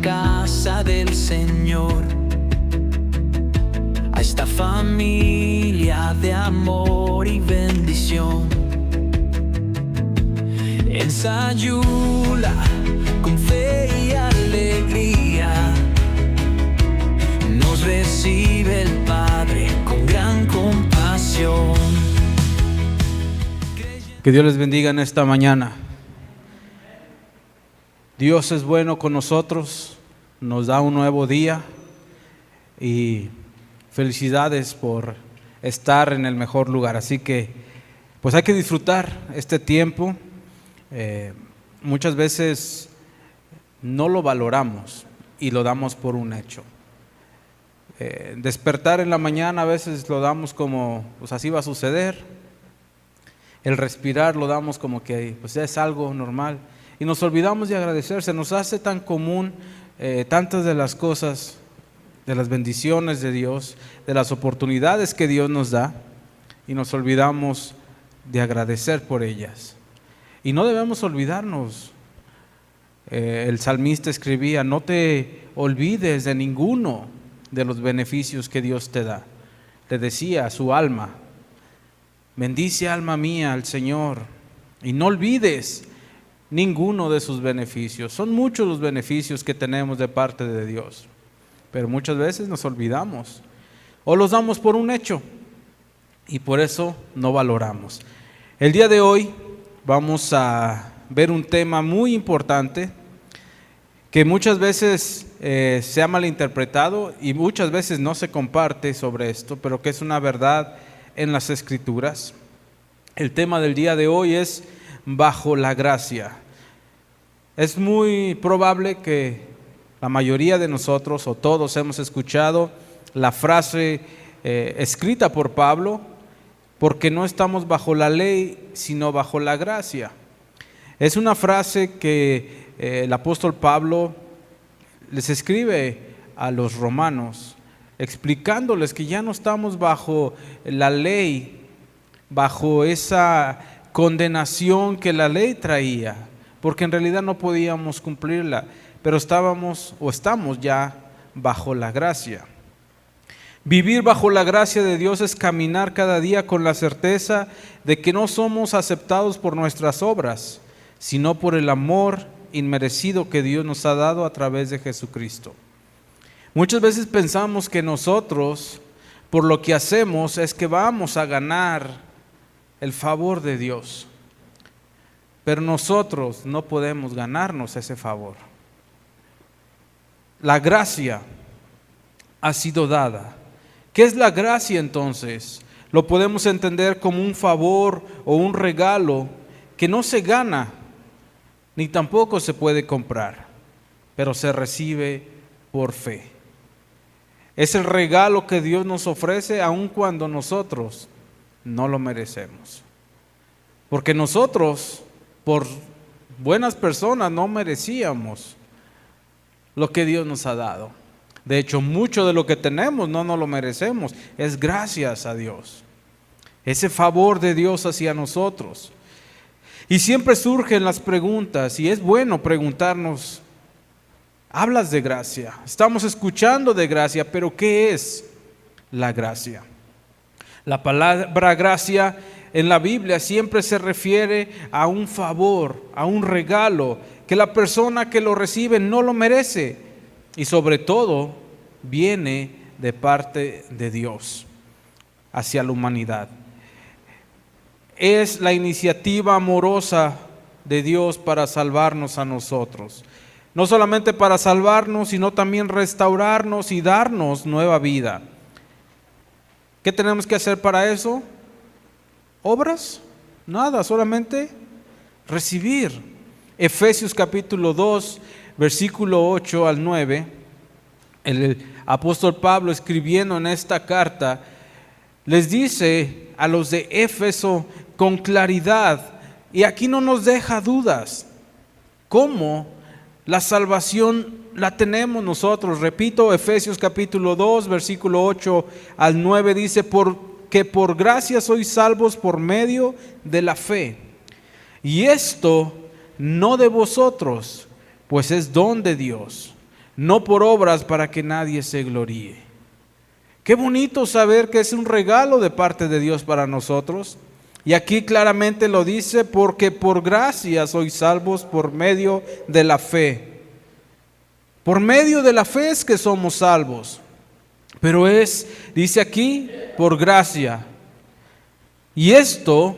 casa del Señor, a esta familia de amor y bendición. En Sayula, con fe y alegría, nos recibe el Padre con gran compasión. Que Dios les bendiga en esta mañana. Dios es bueno con nosotros, nos da un nuevo día y felicidades por estar en el mejor lugar. Así que pues hay que disfrutar este tiempo. Muchas veces no lo valoramos y lo damos por un hecho. Despertar en la mañana a veces lo damos como pues así va a suceder. El respirar lo damos como que pues es algo normal y nos olvidamos de agradecer. Se nos hace tan común tantas de las cosas, de las bendiciones de Dios, de las oportunidades que Dios nos da, y nos olvidamos de agradecer por ellas. Y no debemos olvidarnos. El salmista escribía: no te olvides de ninguno de los beneficios que Dios te da. Le decía a su alma: bendice, alma mía, al Señor, y no olvides ninguno de sus beneficios. Son muchos los beneficios que tenemos de parte de Dios, pero muchas veces nos olvidamos o los damos por un hecho y por eso no valoramos. El día de hoy vamos a ver un tema muy importante que muchas veces se ha malinterpretado y muchas veces no se comparte sobre esto, pero que es una verdad en las Escrituras. El tema del día de hoy es bajo la gracia. Es muy probable que la mayoría de nosotros o todos hemos escuchado la frase escrita por Pablo: porque no estamos bajo la ley, sino bajo la gracia. Es una frase que el apóstol Pablo les escribe a los romanos, explicándoles que ya no estamos bajo la ley, bajo esa condenación que la ley traía, porque en realidad no podíamos cumplirla, pero estamos ya bajo la gracia. Vivir bajo la gracia de Dios es caminar cada día con la certeza de que no somos aceptados por nuestras obras, sino por el amor inmerecido que Dios nos ha dado a través de Jesucristo. Muchas veces pensamos que nosotros, por lo que hacemos, es que vamos a ganar el favor de Dios, pero nosotros no podemos ganarnos ese favor. La gracia ha sido dada. ¿Qué es la gracia entonces? Lo podemos entender como un favor o un regalo que no se gana, ni tampoco se puede comprar, pero se recibe por fe. Es el regalo que Dios nos ofrece aun cuando nosotros no lo merecemos. Porque nosotros, por buenas personas, no merecíamos lo que Dios nos ha dado. De hecho, mucho de lo que tenemos no nos lo merecemos. Es gracias a Dios. Ese favor de Dios hacia nosotros. Y siempre surgen las preguntas, y es bueno preguntarnos: hablas de gracia, estamos escuchando de gracia, pero ¿qué es la gracia? La palabra gracia en la Biblia siempre se refiere a un favor, a un regalo que la persona que lo recibe no lo merece, y sobre todo viene de parte de Dios hacia la humanidad. Es la iniciativa amorosa de Dios para salvarnos a nosotros. No solamente para salvarnos, sino también restaurarnos y darnos nueva vida. ¿Qué tenemos que hacer para eso? ¿Obras? Nada, solamente recibir. Efesios capítulo 2, versículo 8 al 9, el apóstol Pablo, escribiendo en esta carta, les dice a los de Éfeso con claridad, y aquí no nos deja dudas, cómo la salvación la tenemos nosotros. Repito, Efesios capítulo 2, versículo 8 al 9 dice: porque por gracia sois salvos por medio de la fe. Y esto no de vosotros, pues es don de Dios, no por obras para que nadie se gloríe. Qué bonito saber que es un regalo de parte de Dios para nosotros. Y aquí claramente lo dice, porque por gracia sois salvos por medio de la fe. Por medio de la fe es que somos salvos. Pero dice aquí, por gracia. Y esto,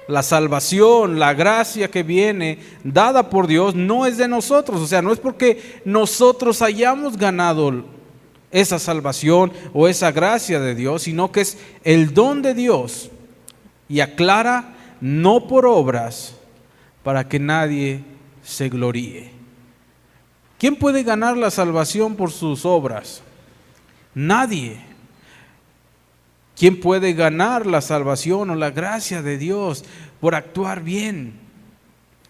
la salvación, la gracia que viene dada por Dios, no es de nosotros. O sea, no es porque nosotros hayamos ganado esa salvación o esa gracia de Dios, sino que es el don de Dios. Y aclara, no por obras, para que nadie se gloríe. ¿Quién puede ganar la salvación por sus obras? Nadie. ¿Quién puede ganar la salvación o la gracia de Dios por actuar bien?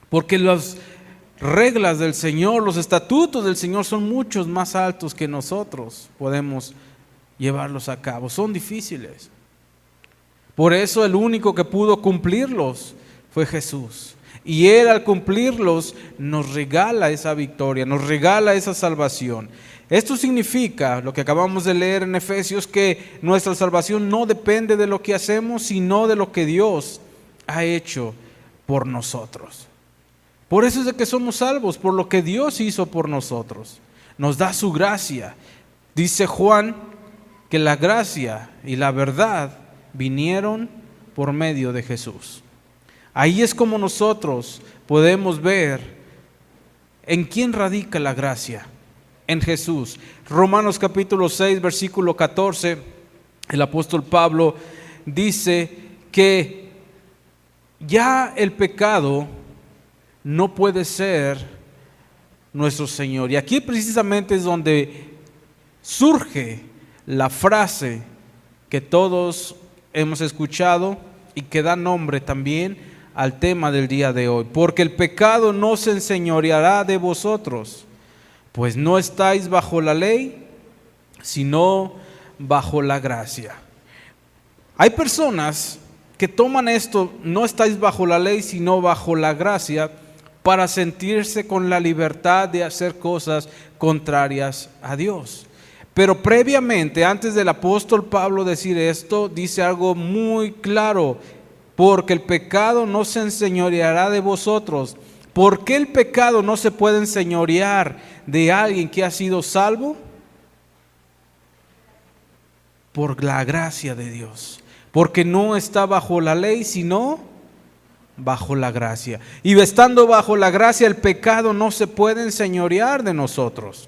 Porque las reglas del Señor, los estatutos del Señor son muchos más altos que nosotros podemos llevarlos a cabo. Son difíciles. Por eso el único que pudo cumplirlos fue Jesús. Y Él, al cumplirlos, nos regala esa victoria, nos regala esa salvación. Esto significa, lo que acabamos de leer en Efesios, que nuestra salvación no depende de lo que hacemos, sino de lo que Dios ha hecho por nosotros. Por eso es de que somos salvos, por lo que Dios hizo por nosotros. Nos da su gracia. Dice Juan que la gracia y la verdad vinieron por medio de Jesús. Ahí es como nosotros podemos ver en quién radica la gracia. En Jesús. Romanos capítulo 6, versículo 14, el apóstol Pablo dice que ya el pecado no puede ser nuestro Señor. Y aquí precisamente es donde surge la frase que todos hemos escuchado y que da nombre también al tema del día de hoy. Porque el pecado no se enseñoreará de vosotros, pues no estáis bajo la ley, sino bajo la gracia. Hay personas que toman esto, no estáis bajo la ley, sino bajo la gracia, para sentirse con la libertad de hacer cosas contrarias a Dios. Pero previamente, antes del apóstol Pablo decir esto, dice algo muy claro: porque el pecado no se enseñoreará de vosotros. ¿Por qué el pecado no se puede enseñorear de alguien que ha sido salvo? Por la gracia de Dios. Porque no está bajo la ley, sino bajo la gracia. Y estando bajo la gracia, el pecado no se puede enseñorear de nosotros.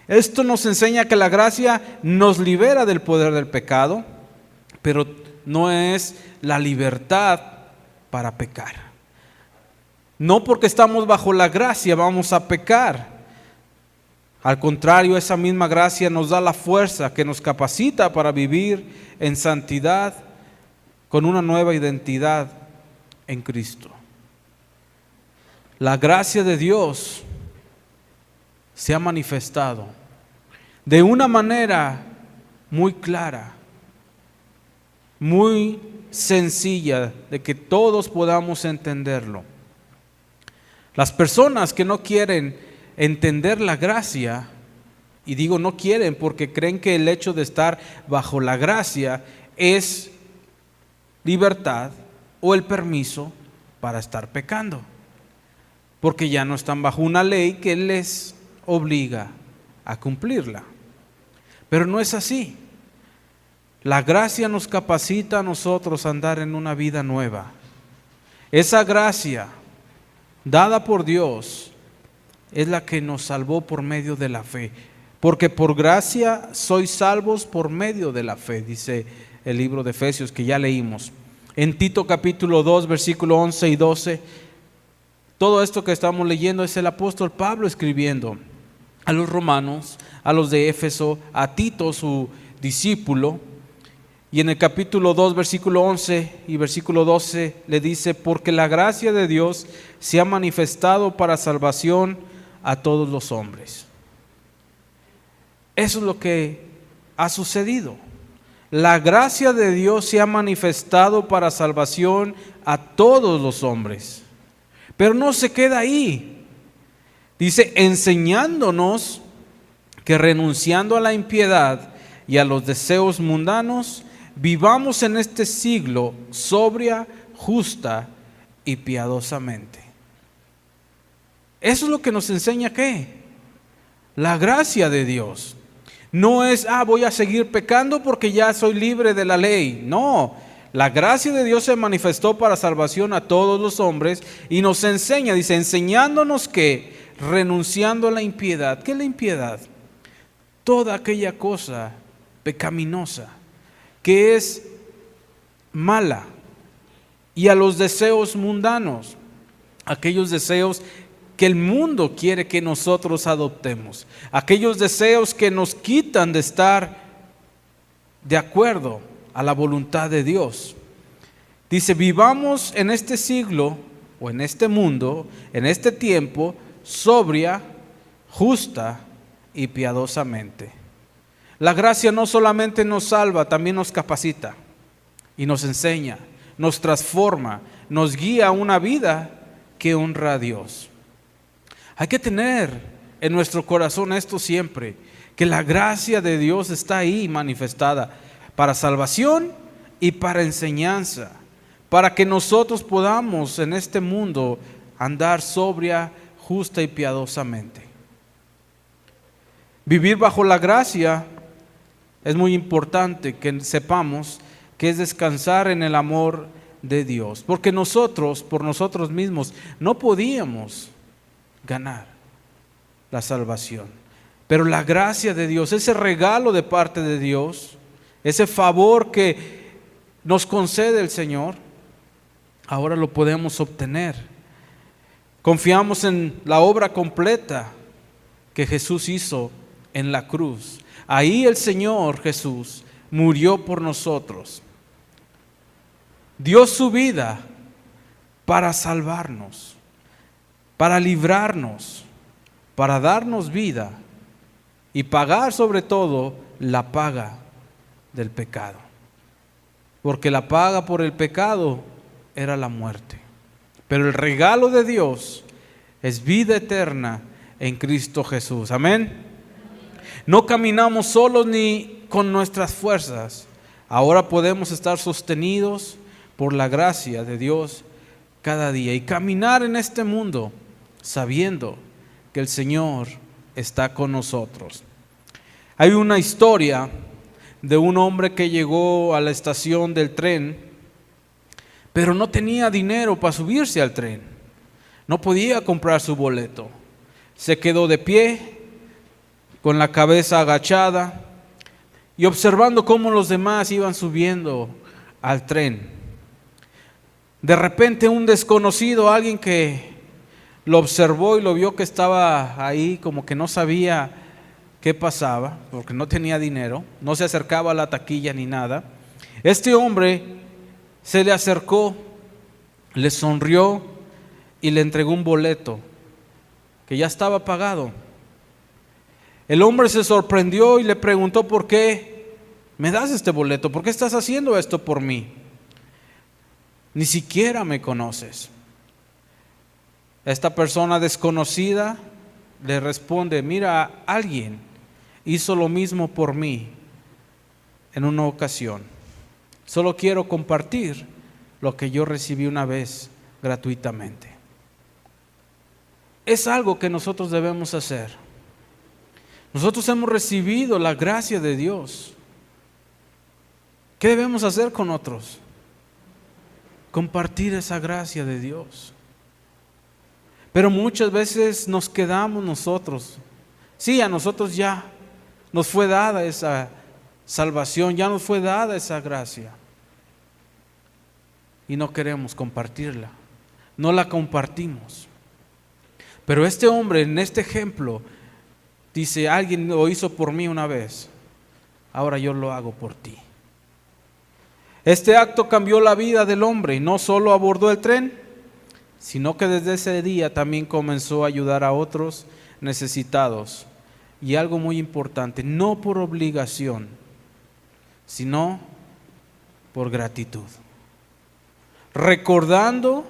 Esto nos enseña que la gracia nos libera del poder del pecado, pero no es la libertad para pecar. No porque estamos bajo la gracia vamos a pecar. Al contrario, esa misma gracia nos da la fuerza que nos capacita para vivir en santidad con una nueva identidad en Cristo. La gracia de Dios se ha manifestado de una manera muy clara, muy sencilla, de que todos podamos entenderlo. Las personas que no quieren entender la gracia, y digo no quieren porque creen que el hecho de estar bajo la gracia es libertad o el permiso para estar pecando, porque ya no están bajo una ley que les obliga a cumplirla. Pero no es así. La gracia nos capacita a nosotros a andar en una vida nueva. Esa gracia dada por Dios es la que nos salvó por medio de la fe. Porque por gracia sois salvos por medio de la fe, dice el libro de Efesios que ya leímos. En Tito capítulo 2, versículo 11 y 12, todo esto que estamos leyendo es el apóstol Pablo escribiendo a los romanos, a los de Éfeso, a Tito su discípulo. Y en el capítulo 2, versículo 11 y versículo 12 le dice: porque la gracia de Dios se ha manifestado para salvación a todos los hombres. Eso es lo que ha sucedido. La gracia de Dios se ha manifestado para salvación a todos los hombres. Pero no se queda ahí. Dice, enseñándonos que renunciando a la impiedad y a los deseos mundanos, vivamos en este siglo sobria, justa y piadosamente. Eso es lo que nos enseña ¿qué? La gracia de Dios. No es, voy a seguir pecando porque ya soy libre de la ley. No, la gracia de Dios se manifestó para salvación a todos los hombres y nos enseña, dice, enseñándonos que renunciando a la impiedad. ¿Qué es la impiedad? Toda aquella cosa pecaminosa que es mala, y a los deseos mundanos, aquellos deseos que el mundo quiere que nosotros adoptemos, aquellos deseos que nos quitan de estar de acuerdo a la voluntad de Dios. Dice, vivamos en este siglo o en este mundo, en este tiempo, sobria, justa y piadosamente. La gracia no solamente nos salva, también nos capacita y nos enseña, nos transforma, nos guía a una vida que honra a Dios. Hay que tener en nuestro corazón esto siempre, que la gracia de Dios está ahí manifestada para salvación y para enseñanza, para que nosotros podamos en este mundo andar sobria, justa y piadosamente. Vivir bajo la gracia es muy importante que sepamos que es descansar en el amor de Dios, porque nosotros, por nosotros mismos, no podíamos ganar la salvación. Pero la gracia de Dios, ese regalo de parte de Dios, ese favor que nos concede el Señor, ahora lo podemos obtener. Confiamos en la obra completa que Jesús hizo en la cruz. Ahí el Señor Jesús murió por nosotros. Dio su vida para salvarnos, para librarnos, para darnos vida y pagar sobre todo la paga del pecado. Porque la paga por el pecado era la muerte. Pero el regalo de Dios es vida eterna en Cristo Jesús. Amén. No caminamos solos ni con nuestras fuerzas. Ahora podemos estar sostenidos por la gracia de Dios cada día y caminar en este mundo sabiendo que el Señor está con nosotros. Hay una historia de un hombre que llegó a la estación del tren, pero no tenía dinero para subirse al tren. No podía comprar su boleto. Se quedó de pie, con la cabeza agachada y observando cómo los demás iban subiendo al tren. De repente un desconocido, alguien que lo observó y lo vio que estaba ahí, como que no sabía qué pasaba, porque no tenía dinero, no se acercaba a la taquilla ni nada. Este hombre se le acercó, le sonrió y le entregó un boleto que ya estaba pagado. El hombre se sorprendió y le preguntó: ¿por qué me das este boleto? ¿Por qué estás haciendo esto por mí? Ni siquiera me conoces. Esta persona desconocida le responde: mira, alguien hizo lo mismo por mí en una ocasión. Solo quiero compartir lo que yo recibí una vez gratuitamente. Es algo que nosotros debemos hacer. Nosotros hemos recibido la gracia de Dios. ¿Qué debemos hacer con otros? Compartir esa gracia de Dios. Pero muchas veces nos quedamos nosotros. Sí, a nosotros ya nos fue dada esa salvación, ya nos fue dada esa gracia. Y no queremos compartirla. No la compartimos. Pero este hombre en este ejemplo dice: alguien lo hizo por mí una vez, ahora yo lo hago por ti. Este acto cambió la vida del hombre y no solo abordó el tren, sino que desde ese día también comenzó a ayudar a otros necesitados. Y algo muy importante, no por obligación, sino por gratitud. Recordando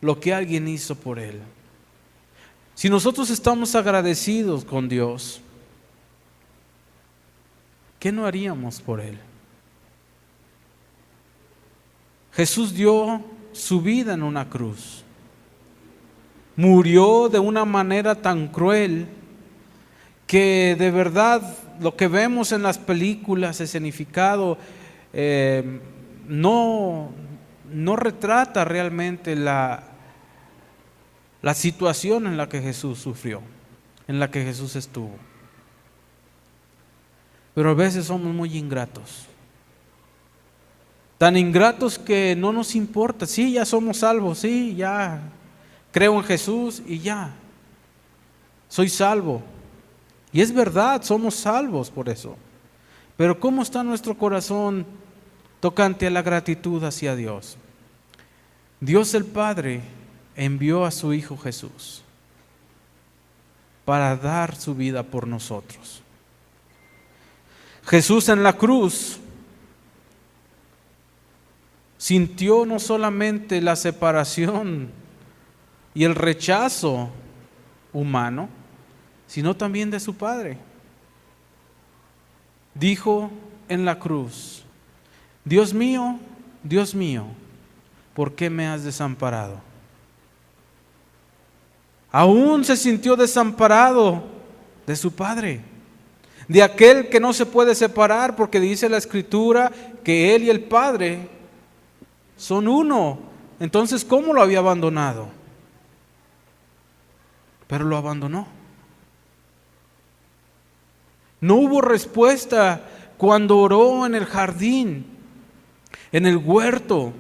lo que alguien hizo por él. Si nosotros estamos agradecidos con Dios, ¿qué no haríamos por Él? Jesús dio su vida en una cruz. Murió de una manera tan cruel que de verdad lo que vemos en las películas escenificado no retrata realmente la situación en la que Jesús sufrió, en la que Jesús estuvo. Pero a veces somos muy ingratos. Tan ingratos que no nos importa. Sí, ya somos salvos, sí, ya creo en Jesús y ya. Soy salvo. Y es verdad, somos salvos por eso. Pero ¿cómo está nuestro corazón tocante a la gratitud hacia Dios? Dios el Padre envió a su Hijo Jesús para dar su vida por nosotros. Jesús en la cruz sintió no solamente la separación y el rechazo humano, sino también de su Padre. Dijo en la cruz: Dios mío, ¿por qué me has desamparado? Aún se sintió desamparado de su Padre, de aquel que no se puede separar, porque dice la Escritura que Él y el Padre son uno. Entonces, ¿cómo lo había abandonado? Pero lo abandonó. No hubo respuesta cuando oró en el jardín, en el huerto.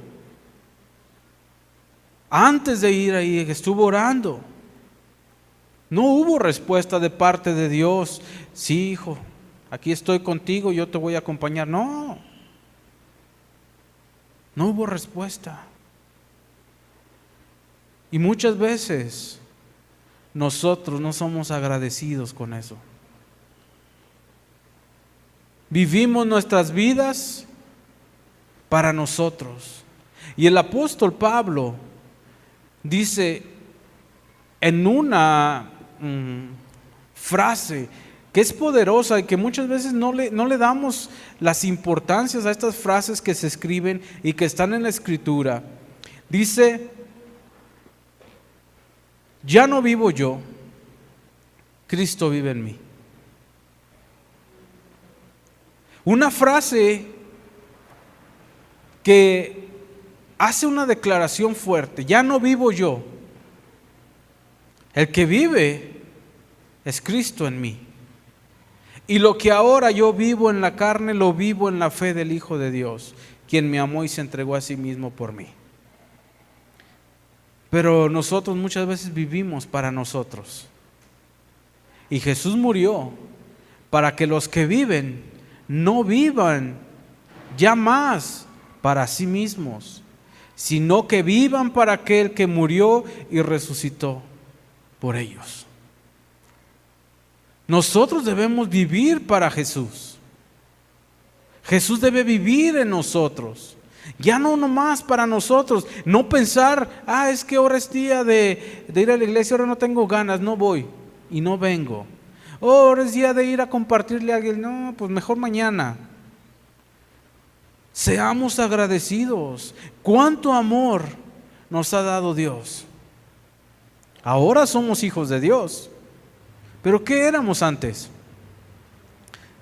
Antes de ir ahí, estuvo orando. No hubo respuesta de parte de Dios. Sí, hijo, aquí estoy contigo, yo te voy a acompañar. No hubo respuesta. Y muchas veces nosotros no somos agradecidos con eso. Vivimos nuestras vidas para nosotros. Y el apóstol Pablo dice en una frase que es poderosa y que muchas veces no le damos las importancias a estas frases que se escriben y que están en la Escritura. Dice: ya no vivo yo, Cristo vive en mí. Una frase que hace una declaración fuerte: ya no vivo yo, el que vive es Cristo en mí. Y lo que ahora yo vivo en la carne, lo vivo en la fe del Hijo de Dios, quien me amó y se entregó a sí mismo por mí. Pero nosotros muchas veces vivimos para nosotros. Y Jesús murió para que los que viven no vivan ya más para sí mismos, sino que vivan para aquel que murió y resucitó por ellos. Nosotros debemos vivir para Jesús. Jesús debe vivir en nosotros. Ya no nomás para nosotros. No pensar: es que ahora es día de ir a la iglesia, ahora no tengo ganas, no voy y no vengo. Ahora es día de ir a compartirle a alguien, no, pues mejor mañana. Seamos agradecidos. ¿Cuánto amor nos ha dado Dios? Ahora somos hijos de Dios. ¿Pero qué éramos antes?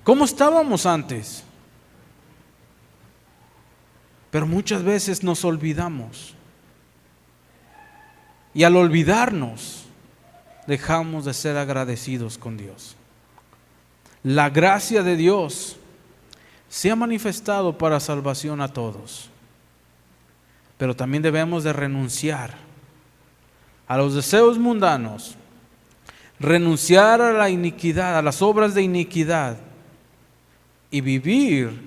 ¿Cómo estábamos antes? Pero muchas veces nos olvidamos. Y al olvidarnos, dejamos de ser agradecidos con Dios. La gracia de Dios se ha manifestado para salvación a todos. Pero también debemos de renunciar a los deseos mundanos, renunciar a la iniquidad, a las obras de iniquidad, y vivir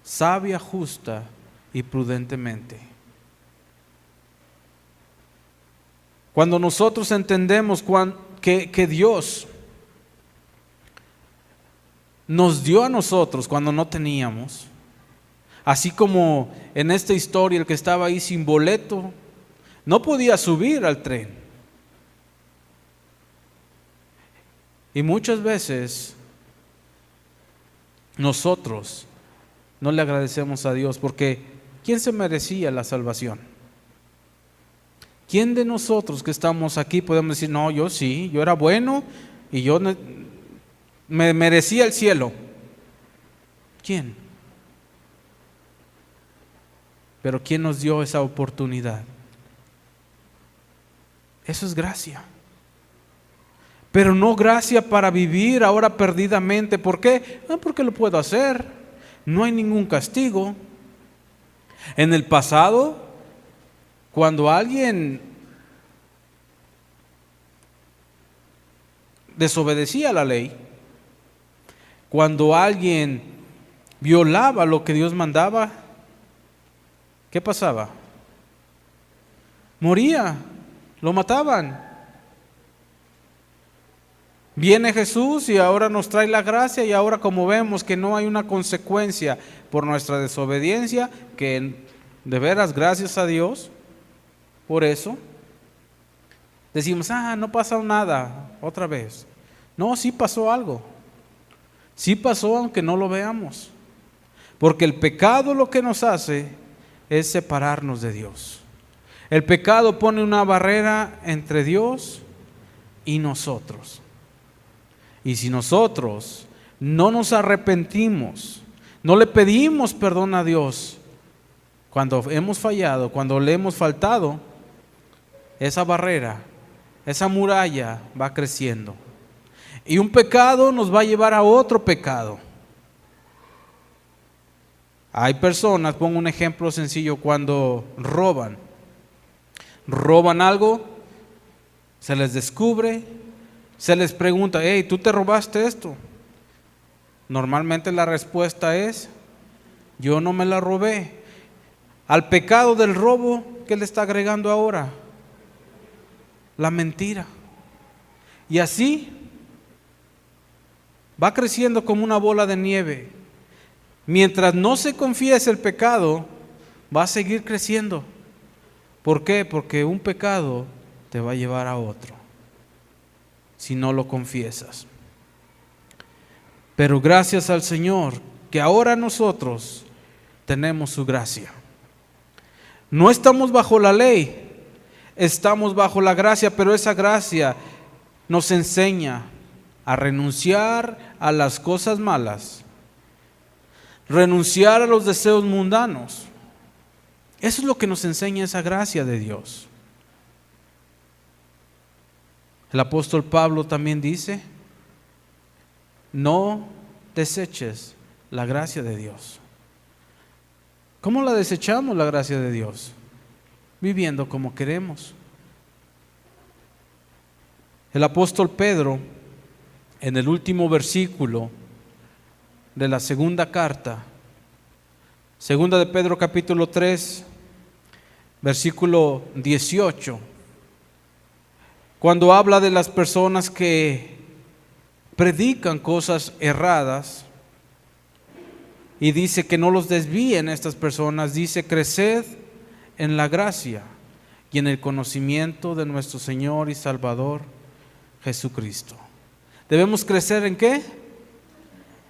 sabia, justa y prudentemente. Cuando nosotros entendemos que Dios nos dio a nosotros cuando no teníamos, así como en esta historia el que estaba ahí sin boleto no podía subir al tren. Y muchas veces nosotros no le agradecemos a Dios porque ¿quién se merecía la salvación? ¿Quién de nosotros que estamos aquí podemos decir, no, yo sí, yo era bueno y yo me merecía el cielo? ¿Quién? Pero ¿quién nos dio esa oportunidad? Eso es gracia. Pero no gracia para vivir ahora perdidamente. ¿Por qué? No, porque lo puedo hacer. No hay ningún castigo. En el pasado, cuando alguien desobedecía la ley, cuando alguien violaba lo que Dios mandaba, ¿qué pasaba? Moría, lo mataban. Viene Jesús y ahora nos trae la gracia, y ahora como vemos que no hay una consecuencia por nuestra desobediencia, que de veras gracias a Dios por eso, decimos, no pasó nada otra vez. No, sí pasó algo. Sí pasó aunque no lo veamos. Porque el pecado lo que nos hace es separarnos de Dios. El pecado pone una barrera entre Dios y nosotros. Y si nosotros no nos arrepentimos, no le pedimos perdón a Dios cuando hemos fallado, cuando le hemos faltado, esa barrera, esa muralla va creciendo. Y un pecado nos va a llevar a otro pecado. Hay personas, pongo un ejemplo sencillo, cuando roban algo, se les descubre, se les pregunta, hey, ¿tú te robaste esto? Normalmente la respuesta es, yo no me la robé. Al pecado del robo, ¿qué le está agregando ahora? La mentira. Y así va creciendo como una bola de nieve. Mientras no se confiese el pecado, va a seguir creciendo. ¿Por qué? Porque un pecado te va a llevar a otro, si no lo confiesas. Pero gracias al Señor, que ahora nosotros tenemos su gracia. No estamos bajo la ley, estamos bajo la gracia, pero esa gracia nos enseña a renunciar a las cosas malas, renunciar a los deseos mundanos. Eso es lo que nos enseña esa gracia de Dios. El apóstol Pablo también dice, no deseches la gracia de Dios. ¿Cómo la desechamos la gracia de Dios? Viviendo como queremos. El apóstol Pedro, en el último versículo de la segunda carta, segunda de Pedro capítulo 3, versículo 18, cuando habla de las personas que predican cosas erradas y dice que no los desvíen estas personas, dice, creced en la gracia y en el conocimiento de nuestro Señor y Salvador Jesucristo. ¿Debemos crecer en qué?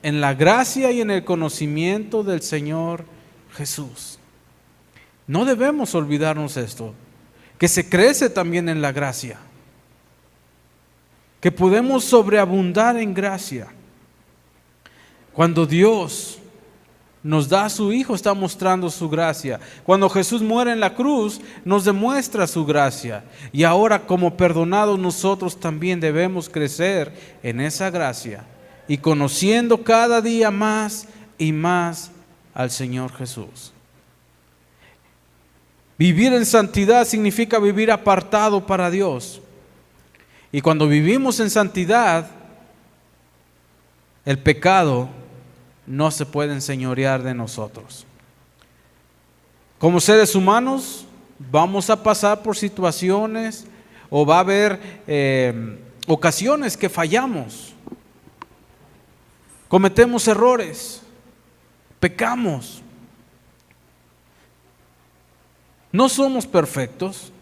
En la gracia y en el conocimiento del Señor Jesús. No debemos olvidarnos esto, que se crece también en la gracia, que podemos sobreabundar en gracia. Cuando Dios nos da a su Hijo, está mostrando su gracia. Cuando Jesús muere en la cruz, nos demuestra su gracia. Y ahora, como perdonados, nosotros también debemos crecer en esa gracia y conociendo cada día más y más al Señor Jesús. Vivir en santidad significa vivir apartado para Dios. Y cuando vivimos en santidad, el pecado no se puede enseñorear de nosotros. Como seres humanos vamos a pasar por situaciones o va a haber ocasiones que fallamos, cometemos errores, pecamos. No somos perfectos,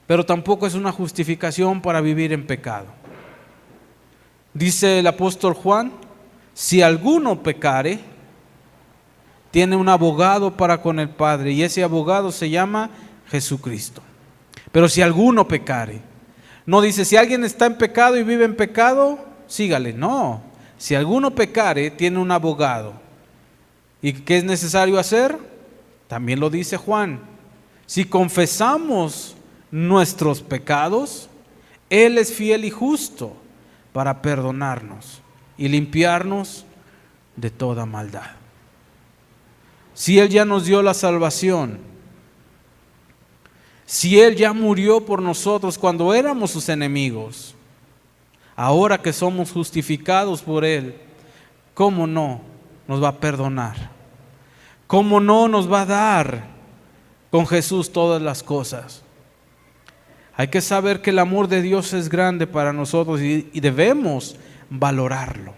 pero tampoco es una justificación para vivir en pecado. Dice el apóstol Juan, si alguno pecare, tiene un abogado para con el Padre, y ese abogado se llama Jesucristo. Pero si alguno pecare, no dice si alguien está en pecado y vive en pecado, sígale. No, si alguno pecare, tiene un abogado. ¿Y qué es necesario hacer? También lo dice Juan. Si confesamos nuestros pecados, Él es fiel y justo para perdonarnos y limpiarnos de toda maldad. Si Él ya nos dio la salvación, si Él ya murió por nosotros cuando éramos sus enemigos, ahora que somos justificados por Él, ¿cómo no nos va a perdonar? ¿Cómo no nos va a dar con Jesús todas las cosas? Hay que saber que el amor de Dios es grande para nosotros y debemos valorarlo.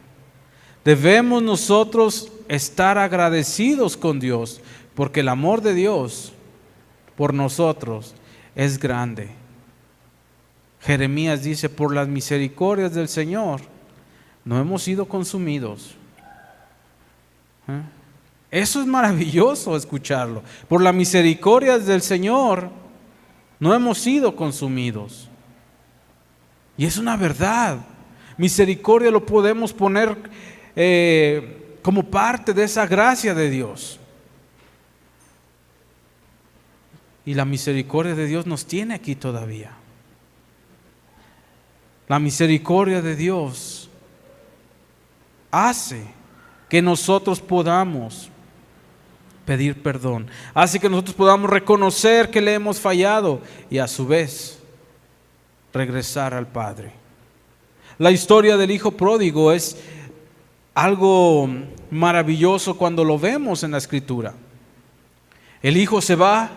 Debemos nosotros estar agradecidos con Dios, porque el amor de Dios por nosotros es grande. Jeremías dice, por las misericordias del Señor no hemos sido consumidos. Eso es maravilloso escucharlo. Por las misericordias del Señor no hemos sido consumidos. Y es una verdad. Misericordia lo podemos poner como parte de esa gracia de Dios. Y la misericordia de Dios nos tiene aquí todavía. La misericordia de Dios hace que nosotros podamos pedir perdón, hace que nosotros podamos reconocer que le hemos fallado y a su vez regresar al Padre. La historia del hijo pródigo es algo maravilloso cuando lo vemos en la Escritura. El hijo se va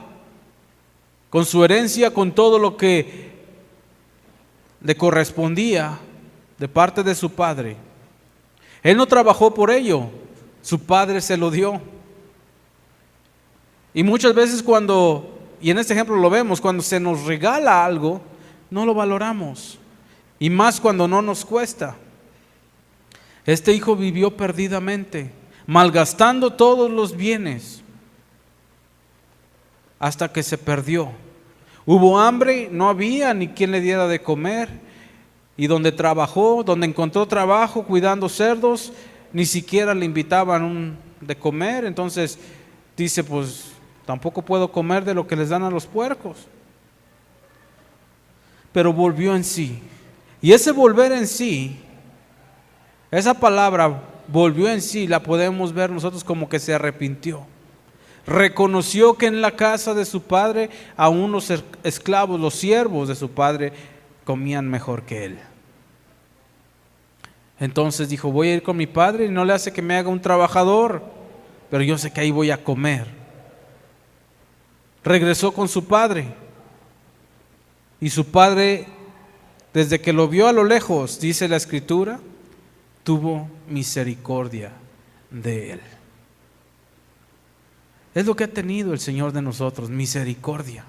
con su herencia, con todo lo que le correspondía de parte de su padre. Él no trabajó por ello, su padre se lo dio. Y muchas veces y en este ejemplo lo vemos, cuando se nos regala algo, no lo valoramos. Y más cuando no nos cuesta. Este hijo vivió perdidamente, malgastando todos los bienes, hasta que se perdió. Hubo hambre, no había ni quien le diera de comer. Y donde trabajó, donde encontró trabajo cuidando cerdos, ni siquiera le invitaban de comer. Entonces dice, pues tampoco puedo comer de lo que les dan a los puercos. Pero volvió en sí. Y ese volver en sí, esa palabra volvió en sí, la podemos ver nosotros como que se arrepintió. Reconoció que en la casa de su padre, aún los esclavos, los siervos de su padre, comían mejor que él. Entonces dijo, voy a ir con mi padre y no le hace que me haga un trabajador, pero yo sé que ahí voy a comer. Regresó con su padre y su padre, desde que lo vio a lo lejos, dice la Escritura, tuvo misericordia de él. Es lo que ha tenido el Señor de nosotros, misericordia.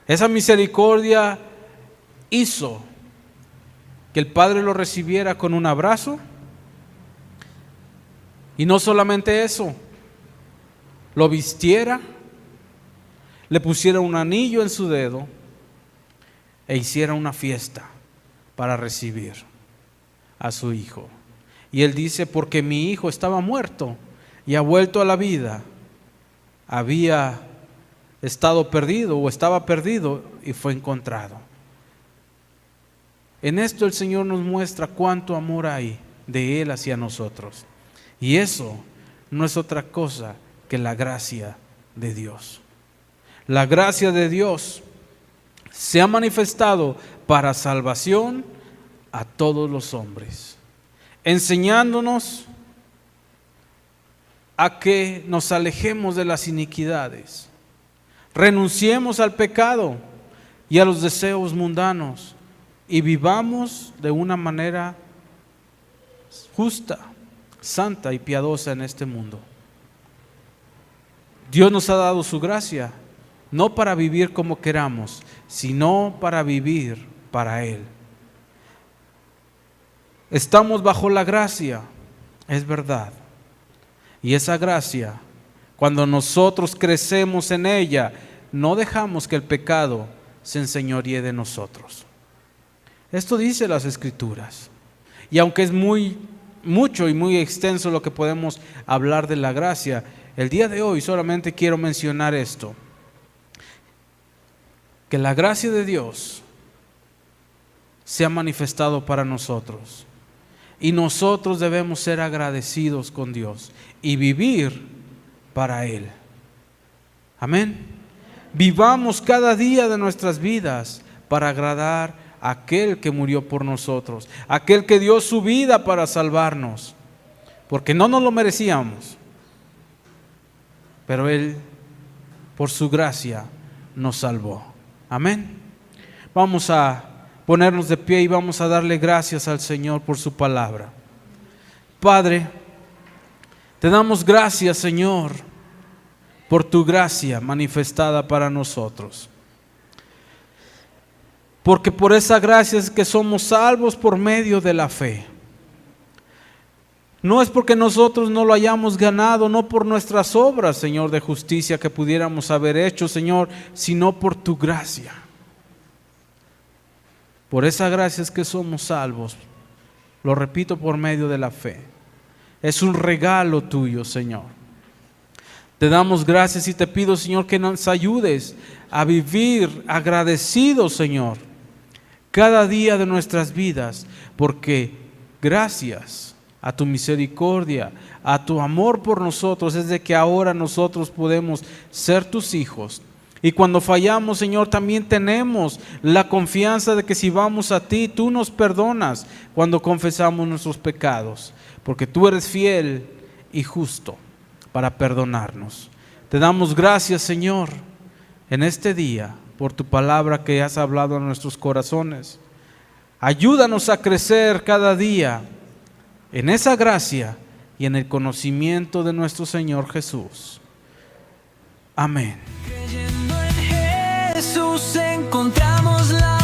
Esa misericordia hizo que el Padre lo recibiera con un abrazo. Y no solamente eso, lo vistiera, le pusiera un anillo en su dedo e hiciera una fiesta para recibir a su hijo. Y él dice, porque mi hijo estaba muerto y ha vuelto a la vida, había estado perdido o estaba perdido y fue encontrado. En esto el Señor nos muestra cuánto amor hay de Él hacia nosotros. Y eso no es otra cosa que la gracia de Dios. La gracia de Dios se ha manifestado para salvación a todos los hombres, enseñándonos a que nos alejemos de las iniquidades, renunciemos al pecado y a los deseos mundanos y vivamos de una manera justa, santa y piadosa en este mundo. Dios nos ha dado su gracia, no para vivir como queramos, sino para vivir para Él. estamos bajo la gracia, es verdad. Y esa gracia, cuando nosotros crecemos en ella, no dejamos que el pecado se enseñoree de nosotros. Esto dice las Escrituras. Y aunque es mucho y muy extenso lo que podemos hablar de la gracia, el día de hoy solamente quiero mencionar esto: que la gracia de Dios se ha manifestado para nosotros, y nosotros debemos ser agradecidos con Dios y vivir para Él. Amén. Vivamos cada día de nuestras vidas para agradar a aquel que murió por nosotros, aquel que dio su vida para salvarnos, porque no nos lo merecíamos, pero Él, por su gracia, nos salvó. Amén. Vamos a ponernos de pie y vamos a darle gracias al Señor por su palabra. Padre, te damos gracias, Señor, por tu gracia manifestada para nosotros. Porque por esa gracia es que somos salvos por medio de la fe. No es porque nosotros no lo hayamos ganado, no por nuestras obras, Señor, de justicia que pudiéramos haber hecho, Señor, sino por tu gracia. Por esa gracia es que somos salvos. Lo repito, por medio de la fe. Es un regalo tuyo, Señor. Te damos gracias y te pido, Señor, que nos ayudes a vivir agradecidos, Señor, cada día de nuestras vidas, porque gracias a tu misericordia, a tu amor por nosotros, es de que ahora nosotros podemos ser tus hijos. Y cuando fallamos, Señor, también tenemos la confianza de que si vamos a ti, tú nos perdonas cuando confesamos nuestros pecados, porque tú eres fiel y justo para perdonarnos. Te damos gracias, Señor, en este día por tu palabra que has hablado a nuestros corazones. Ayúdanos a crecer cada día en esa gracia y en el conocimiento de nuestro Señor Jesús. Amén. Creyendo en Jesús encontramos la